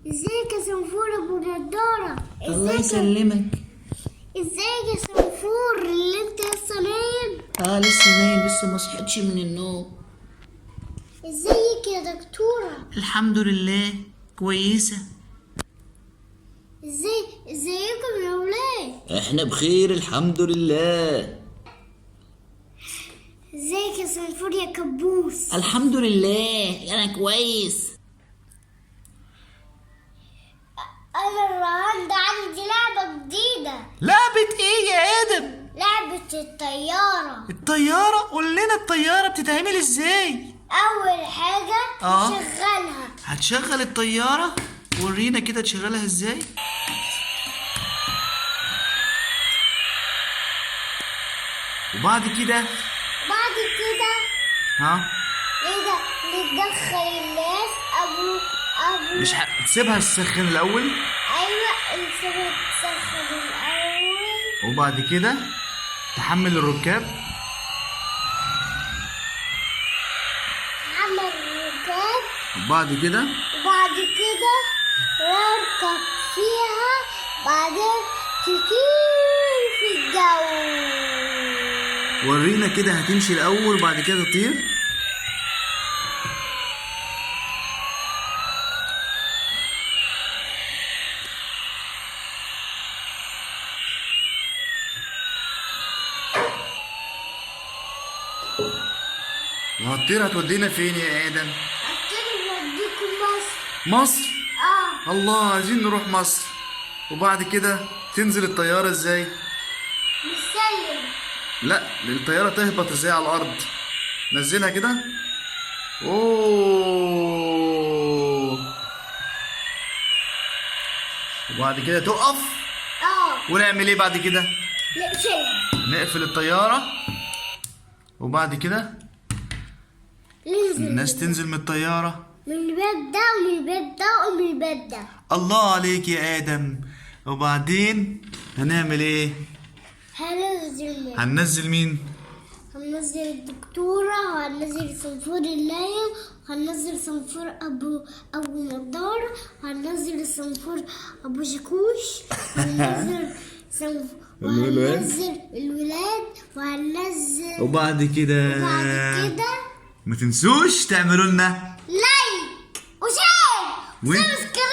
ازيك يا صنفور ابو نضاره؟ الله يسلمك. ازيك يا صنفور اللي انت لسه نايم؟ لسه نايم، لسه ما صحيتش من النوم. ازيك يا دكتوره؟ الحمد لله كويسة. ازيكم يا ولاد؟ احنا بخير الحمد لله. ازيك يا صنفور يا كبوس؟ الحمد لله انا كويس. انا النهارده عندي لعبه جديده. لعبة ايه يا ادم؟ لعبه الطياره. الطيارة؟ قول لنا الطيارة بتتعمل ازاي؟ اول حاجه شغلها. هتشغل الطيارة؟ ورينا كده تشغلها ازاي. وبعد كده ندخل الناس ابو مش هتسيبها تسخن الاول؟ ايوه نسيبها تسخن الاول. وبعد كده تحمل الركاب. عمل الركاب. وبعد كده ركب فيها، بعدين تطير في الجو. ورينا كده هتمشي الاول وبعد كده تطير. وهتطير هتودينا فين يا ادم؟ هوديكم مصر. مصر؟ الله، عايزين نروح مصر. وبعد كده تنزل الطيارة ازاي؟ نسلم. لا، الطيارة تهبط ازاي على الارض؟ نزلها كده. اوه. وبعد كده تقف. ونعمل ايه بعد كده؟ نقفلها. نقفل الطيارة. وبعد كده الناس تنزل من الطيارة، من الباب ده ومن الباب ده ومن الباب ده. الله عليك يا آدم. وبعدين هنعمل ايه؟ هننزل مين؟ هننزل الدكتورة، وهننزل صنفور النايم، وهننزل صنفور أبو نضارة، وهننزل صنفور أبو شكوش، وهننزل الولاد، وبعد كده ما تنسوش تعملوا لنا لايك وشير وسبسكرايب.